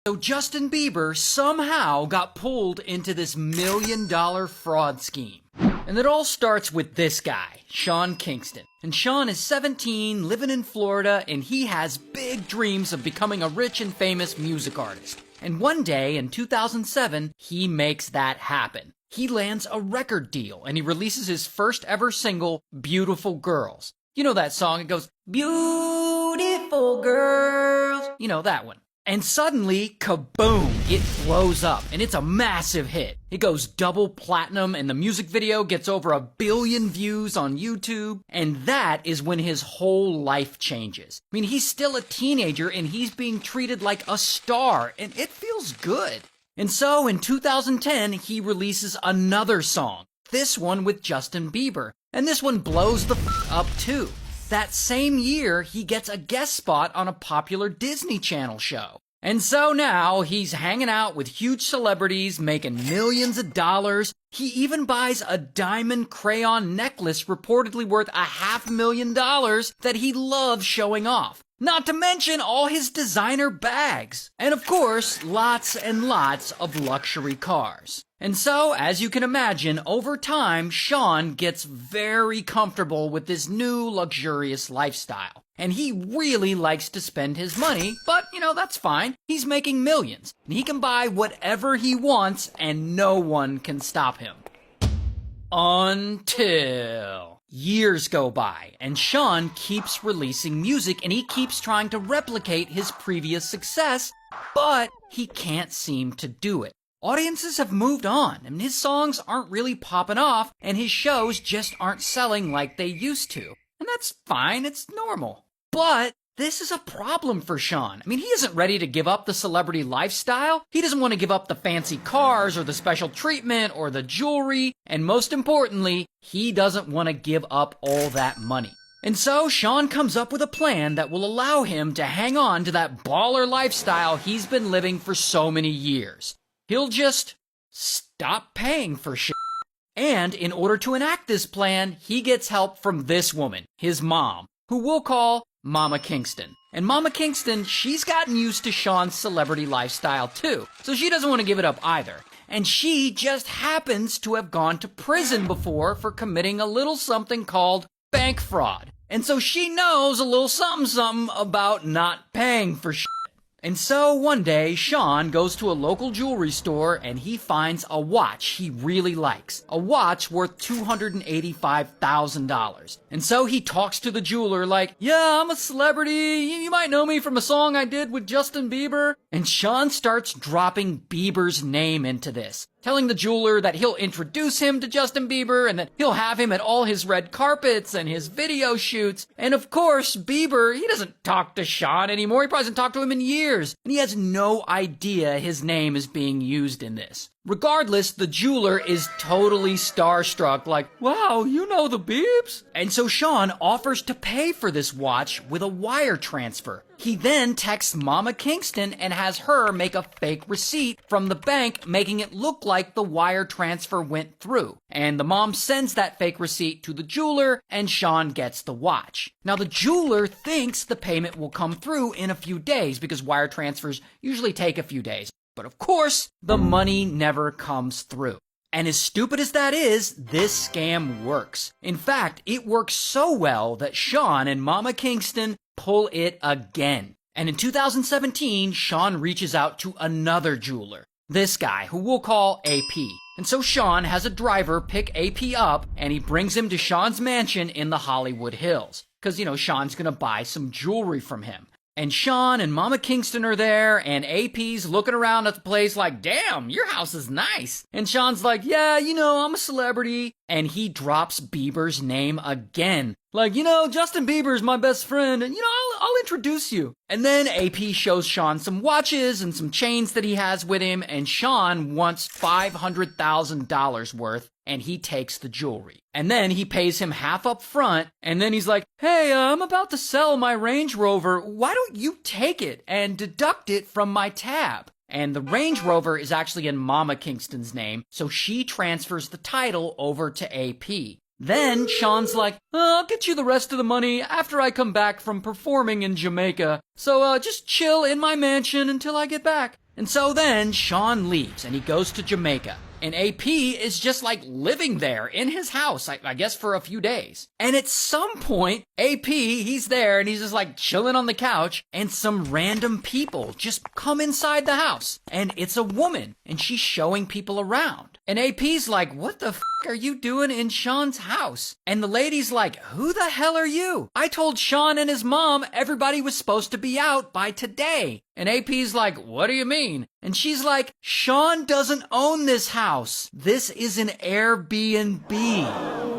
So Justin Bieber somehow got pulled into this $1 million fraud scheme. And it all starts with this guy, Sean Kingston. And Sean is 17, living in Florida, and he has big dreams of becoming a rich and famous music artist. And one day in 2007, he makes that happen. He lands a record deal, and he releases his first ever single, Beautiful Girls. You know that song? It goes, beautiful girls. You know that one. And suddenly, kaboom, it blows up, and it's a massive hit. It goes double platinum, and the music video gets over 1 billion views on YouTube, and that is when his whole life changes. I mean, he's still a teenager, and he's being treated like a star, and it feels good. And so, in 2010, he releases another song, this one with Justin Bieber, and this one blows the up too. That same year, he gets a guest spot on a popular Disney Channel show. And so now, he's hanging out with huge celebrities, making millions of dollars. He even buys a diamond crayon necklace reportedly worth $500,000 that he loves showing off. Not to mention all his designer bags. And of course, lots and lots of luxury cars. And so, as you can imagine, over time, Sean gets very comfortable with this new luxurious lifestyle. And he really likes to spend his money, but, that's fine. He's making millions. And he can buy whatever he wants, and no one can stop him. Until years go by, and Sean keeps releasing music, and he keeps trying to replicate his previous success, but he can't seem to do it. Audiences have moved on, and his songs aren't really popping off, and his shows just aren't selling like they used to. And that's fine, it's normal. But this is a problem for Sean. I mean, he isn't ready to give up the celebrity lifestyle. He doesn't want to give up the fancy cars or the special treatment or the jewelry. And most importantly, he doesn't want to give up all that money. And so Sean comes up with a plan that will allow him to hang on to that baller lifestyle he's been living for so many years. He'll just stop paying for shit. And in order to enact this plan, he gets help from this woman, his mom, who we'll call Mama Kingston. And Mama Kingston, she's gotten used to Sean's celebrity lifestyle too, so she doesn't want to give it up either. And she just happens to have gone to prison before for committing a little something called bank fraud. And so she knows a little something about not paying for shit. And so one day, Sean goes to a local jewelry store and he finds a watch he really likes. A watch worth $285,000. And so he talks to the jeweler like, yeah, I'm a celebrity. You might know me from a song I did with Justin Bieber. And Sean starts dropping Bieber's name into this, telling the jeweler that he'll introduce him to Justin Bieber and that he'll have him at all his red carpets and his video shoots. And of course, Bieber, he doesn't talk to Sean anymore. He probably hasn't talked to him in years. And he has no idea his name is being used in this. Regardless, the jeweler is totally starstruck, like, wow, you know the Biebs? And so Sean offers to pay for this watch with a wire transfer. He then texts Mama Kingston and has her make a fake receipt from the bank, making it look like the wire transfer went through. And the mom sends that fake receipt to the jeweler, and Sean gets the watch. Now, the jeweler thinks the payment will come through in a few days because wire transfers usually take a few days. But of course, the money never comes through. And as stupid as that is, this scam works. In fact, it works so well that Sean and Mama Kingston pull it again. And in 2017, Sean reaches out to another jeweler, this guy, who we'll call AP. And so Sean has a driver pick AP up, and he brings him to Sean's mansion in the Hollywood Hills. Because, Sean's gonna buy some jewelry from him. And Sean and Mama Kingston are there, and AP's looking around at the place like, damn, your house is nice. And Sean's like, yeah, I'm a celebrity. And he drops Bieber's name again. Like, Justin Bieber's my best friend, and, I'll introduce you. And then AP shows Sean some watches and some chains that he has with him, and Sean wants $500,000 worth, and he takes the jewelry. And then he pays him half up front, and then he's like, hey, I'm about to sell my Range Rover. Why don't you take it and deduct it from my tab? And the Range Rover is actually in Mama Kingston's name, so she transfers the title over to AP. Then Sean's like, I'll get you the rest of the money after I come back from performing in Jamaica. So just chill in my mansion until I get back. And so then Sean leaves and he goes to Jamaica. And AP is just like living there in his house, I guess for a few days. And at some point, AP, he's there and he's just like chilling on the couch and some random people just come inside the house. And it's a woman and she's showing people around. And AP's like, what the f*** are you doing in Sean's house? And the lady's like, who the hell are you? I told Sean and his mom everybody was supposed to be out by today. And AP's like, what do you mean? And she's like, Sean doesn't own this house. This is an Airbnb.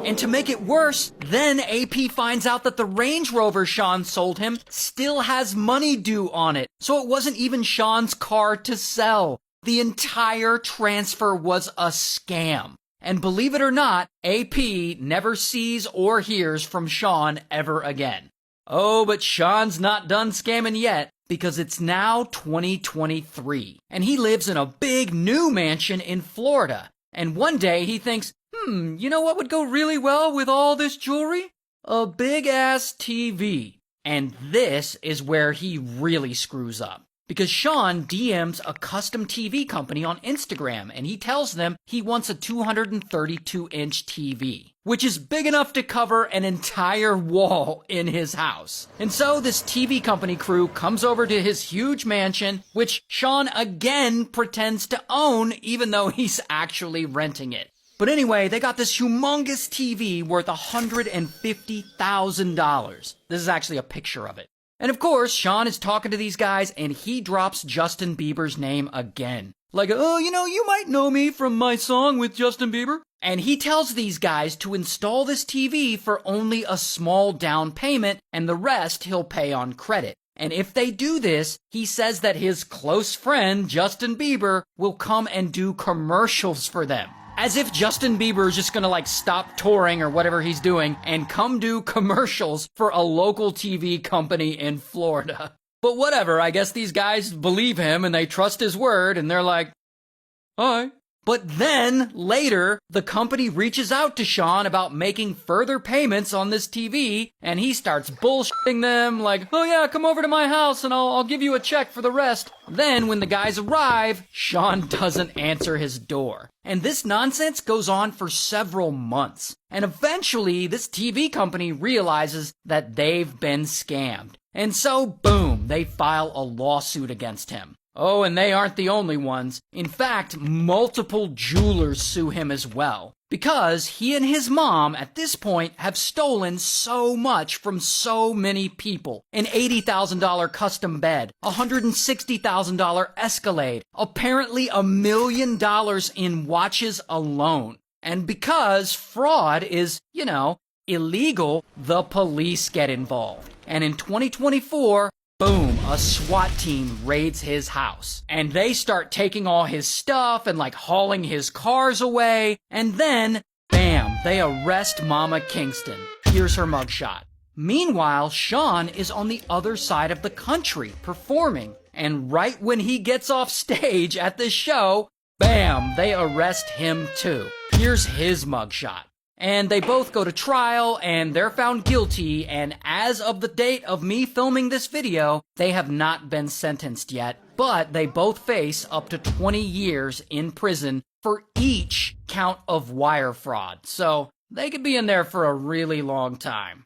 And to make it worse, then AP finds out that the Range Rover Sean sold him still has money due on it. So it wasn't even Sean's car to sell. The entire transfer was a scam. And believe it or not, AP never sees or hears from Sean ever again. Oh, but Sean's not done scamming yet, because it's now 2023, and he lives in a big new mansion in Florida. And one day he thinks, you know what would go really well with all this jewelry? A big-ass TV. And this is where he really screws up. Because Sean DMs a custom TV company on Instagram, and he tells them he wants a 232-inch TV, which is big enough to cover an entire wall in his house. And so this TV company crew comes over to his huge mansion, which Sean again pretends to own, even though he's actually renting it. But anyway, they got this humongous TV worth $150,000. This is actually a picture of it. And of course, Sean is talking to these guys and he drops Justin Bieber's name again. Like, oh, you might know me from my song with Justin Bieber. And he tells these guys to install this TV for only a small down payment and the rest he'll pay on credit. And if they do this, he says that his close friend, Justin Bieber, will come and do commercials for them. As if Justin Bieber is just gonna stop touring or whatever he's doing and come do commercials for a local TV company in Florida. But whatever, I guess these guys believe him and they trust his word and they're like, alright. But then, later, the company reaches out to Sean about making further payments on this TV, and he starts bullshitting them like, oh yeah, come over to my house and I'll give you a check for the rest. Then, when the guys arrive, Sean doesn't answer his door. And this nonsense goes on for several months. And eventually, this TV company realizes that they've been scammed. And so, boom, they file a lawsuit against him. Oh, and they aren't the only ones. In fact, multiple jewelers sue him as well. Because he and his mom, at this point, have stolen so much from so many people. An $80,000 custom bed, a $160,000 Escalade, apparently $1 million in watches alone. And because fraud is, illegal, the police get involved. And in 2024, boom, a SWAT team raids his house. And they start taking all his stuff and hauling his cars away. And then, bam, they arrest Mama Kingston. Here's her mugshot. Meanwhile, Sean is on the other side of the country performing. And right when he gets off stage at the show, bam, they arrest him too. Here's his mugshot. And they both go to trial, and they're found guilty, and as of the date of me filming this video, they have not been sentenced yet, but they both face up to 20 years in prison for each count of wire fraud, so they could be in there for a really long time.